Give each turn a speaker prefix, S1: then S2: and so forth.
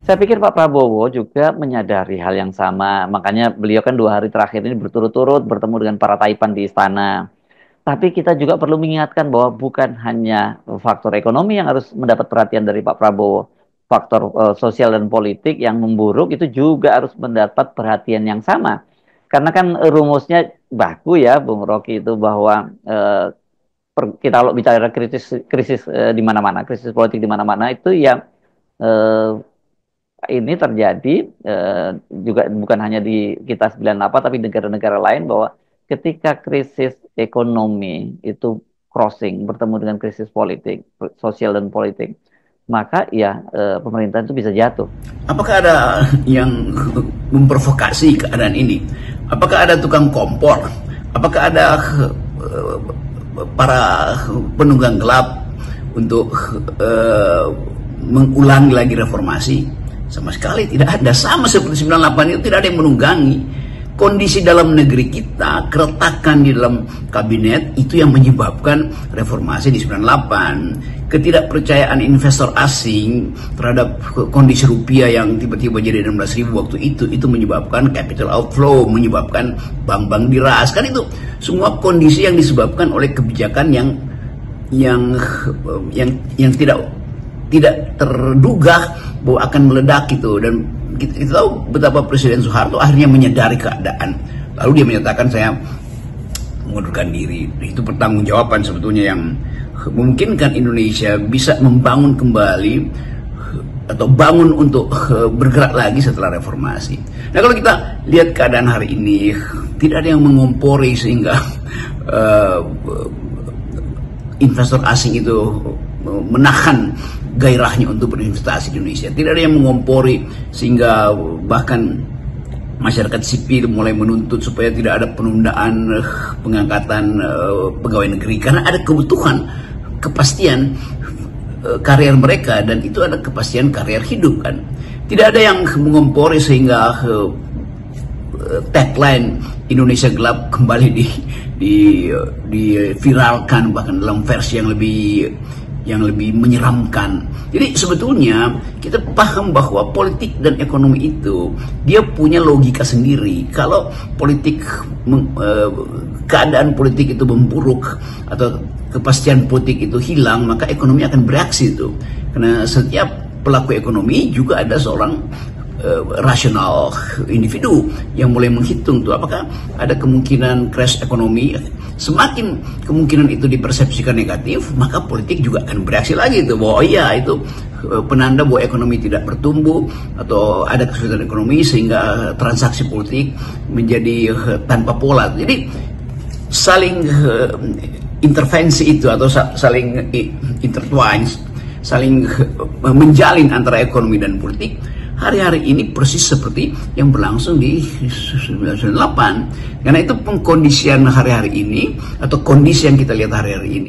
S1: Saya pikir Pak Prabowo juga menyadari hal yang sama. Makanya beliau kan 2 hari terakhir ini berturut-turut bertemu dengan para taipan di istana. Tapi kita juga perlu mengingatkan bahwa bukan hanya faktor ekonomi yang harus mendapat perhatian dari Pak Prabowo. Faktor sosial dan politik yang memburuk itu juga harus mendapat perhatian yang sama. Karena kan rumusnya baku ya, Bung Rocky, itu bahwa kita kalau bicara krisis krisis di mana-mana, krisis politik di mana-mana itu yang eh, ini terjadi juga bukan hanya di kita 98 tapi negara-negara lain, bahwa ketika krisis ekonomi itu crossing bertemu dengan krisis politik, sosial dan politik, maka ya pemerintahan itu bisa jatuh.
S2: Apakah ada yang memprovokasi keadaan ini? Apakah ada tukang kompor? Apakah ada para penunggang gelap untuk mengulangi lagi reformasi? Sama sekali tidak ada. Sama seperti 98 itu tidak ada yang menunggangi. Kondisi dalam negeri kita, keretakan di dalam kabinet itu yang menyebabkan reformasi di 98. Ketidakpercayaan investor asing terhadap kondisi rupiah yang tiba-tiba jadi 16.000 waktu itu menyebabkan capital outflow, menyebabkan bank-bank diras. Kan itu semua kondisi yang disebabkan oleh kebijakan yang tidak terduga bahwa akan meledak gitu. Dan kita tahu betapa Presiden Soeharto akhirnya menyadari keadaan, lalu dia menyatakan saya mengundurkan diri. Itu pertanggungjawaban sebetulnya yang memungkinkan Indonesia bisa membangun kembali atau bangun untuk bergerak lagi setelah reformasi. Nah, kalau kita lihat keadaan hari ini, tidak ada yang mengompori sehingga investor asing itu menahan gairahnya untuk berinvestasi di Indonesia. Tidak ada yang mengompori sehingga bahkan masyarakat sipil mulai menuntut supaya tidak ada penundaan pengangkatan pegawai negeri, karena ada kebutuhan kepastian karier mereka, dan itu ada kepastian karier hidup kan. Tidak ada yang mengompori sehingga tagline Indonesia gelap kembali diviralkan bahkan dalam versi yang lebih menyeramkan. Jadi sebetulnya kita paham bahwa politik dan ekonomi itu dia punya logika sendiri. Kalau keadaan politik itu memburuk atau kepastian politik itu hilang, maka ekonomi akan bereaksi itu. Karena setiap pelaku ekonomi juga ada seorang rasional individu yang mulai menghitung tuh apakah ada kemungkinan crash ekonomi. Semakin kemungkinan itu dipersepsikan negatif, maka politik juga akan bereaksi lagi itu bahwa iya itu penanda bahwa ekonomi tidak bertumbuh atau ada kesulitan ekonomi sehingga transaksi politik menjadi tanpa pola. Jadi saling intervensi itu atau saling intertwine, saling menjalin antara ekonomi dan politik hari-hari ini persis seperti yang berlangsung di 1998. Karena itu pengkondisian hari-hari ini atau kondisi yang kita lihat hari-hari ini